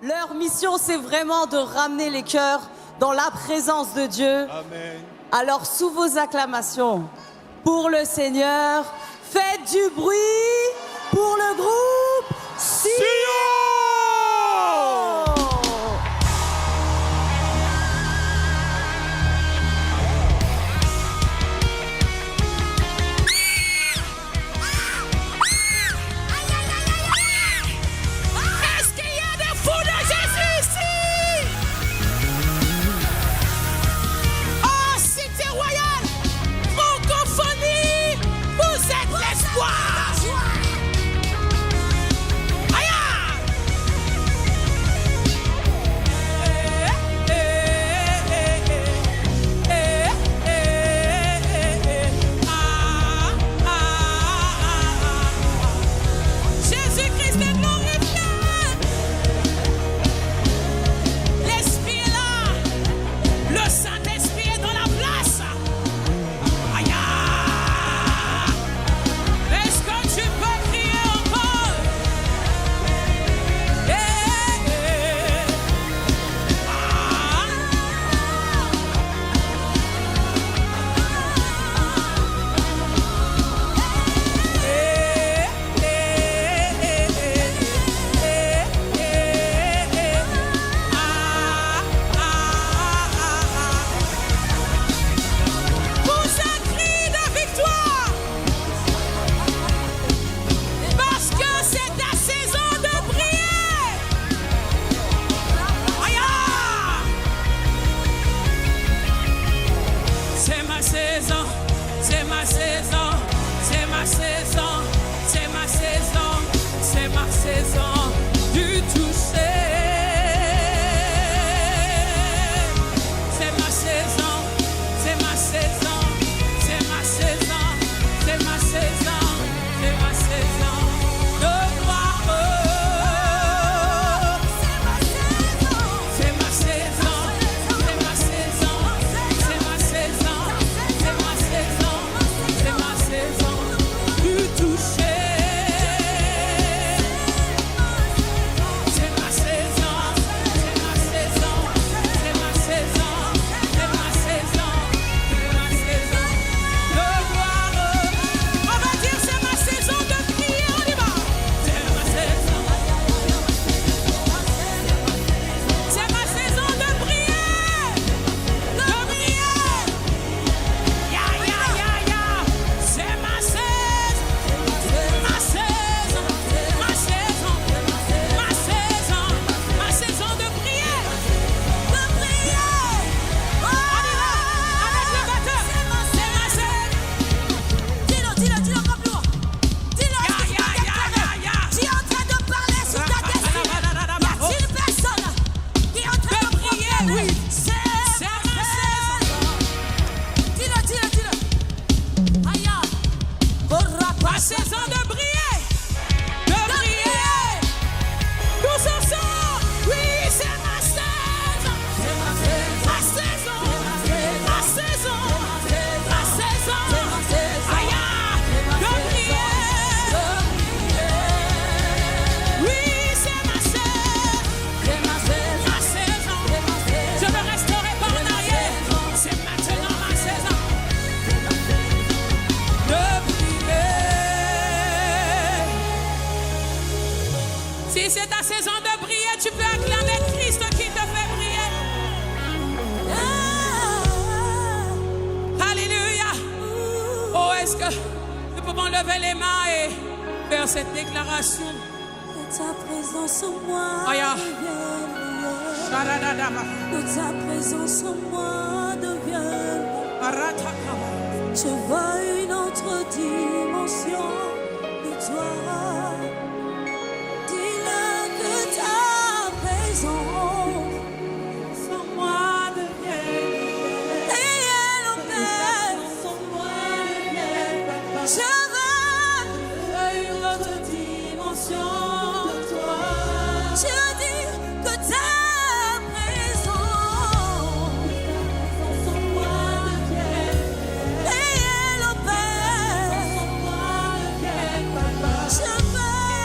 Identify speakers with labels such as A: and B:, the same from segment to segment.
A: Leur mission, c'est vraiment de ramener les cœurs dans la présence de Dieu.
B: Amen.
A: Alors, sous vos acclamations, pour le Seigneur, faites du bruit pour le groupe Sion.
C: Est-ce qu'il y a des fous de Jésus ici? Oh, Cité Royale, francophonie, vous êtes l'espoir. Aïe! Jésus-Christ est glorifié. L'Esprit est là. Le Saint-Esprit est dans la place. Aïe! Est-ce que tu peux crier encore? Pousse un cri de victoire, parce que c'est ta saison de prier. Aïe! C'est ma saison, c'est ma saison, c'est ma saison, c'est ma saison, c'est ma saison du toucher. C'est ma saison, c'est ma saison, c'est ma saison, c'est ma saison, c'est ma saison de gloire. C'est ma saison, c'est ma saison, c'est ma saison, c'est ma saison, c'est ma saison du toucher. C'est ma saison, c'est ma saison, c'est ma saison, c'est ma saison, c'est ma saison de gloire. On va dire c'est ma saison de prier, on y va. C'est ma saison. C'est ma saison de prier. De prier. Ya, ya, ya, ya. C'est ma saison. Ma saison. Ma saison. Ma saison. Ma saison de prier. De prier. On y va. Avec le batteur. C'est ma saison. Dis-le encore plus loin. Dis-le. Tu es en train de parler sur ta destinée. Y a-t-il personne qui est en train de prier? Oui. C'est ma saison. Dis-le. Aïe. Ma saison de prier. De prier. Tous ensemble. Oui, c'est ma saison. Ma saison. Ma saison. Ma saison. Aïe. De prier. Oui, c'est ma saison. Ma saison. Je ne resterai pas en arrière. C'est maintenant ma saison de prier. Si c'est ta saison de prier, tu peux acclamer Christ qui te fait prier. Alléluia. Oh, est-ce que nous pouvons lever les mains et faire cette déclaration?
D: Que ta présence en moi
C: Aïe.
D: devienne meilleure.
C: Sharadadaba.
D: Que ta présence en moi devienne.
C: Aratakaba.
D: Je vois une autre dimension de toi. Dis-le que ta présence
C: Sans moi devienne.
D: et elle opère. Je veux
C: Une autre dimension de toi.
D: je dis que ta présence et elle opère. Je veux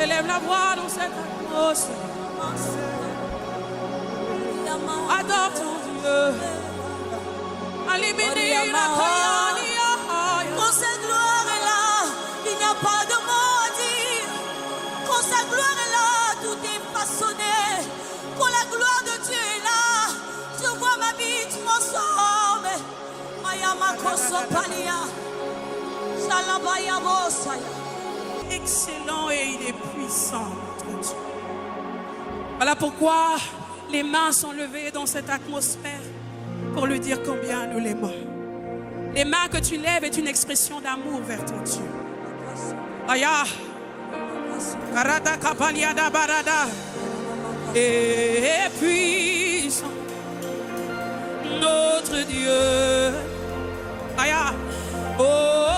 C: Élève la voix dans cette atmosphère. Adore ton Dieu. Alimini la
D: Quand sa gloire est là, il n'y a pas de mots à dire. Quand sa gloire est là, tout est façonné. Quand la gloire de Dieu est là, je vois ma vie transformée. Mayama Kosopalia, Salabaya Bosaya.
C: Excellent et il est puissant, notre Dieu. Voilà pourquoi les mains sont levées dans cette atmosphère pour lui dire combien nous l'aimons. Les mains que tu lèves est une expression d'amour vers ton Dieu. Aya, Barada Kapaliada Barada, et puissant, notre Dieu. Aya, oh.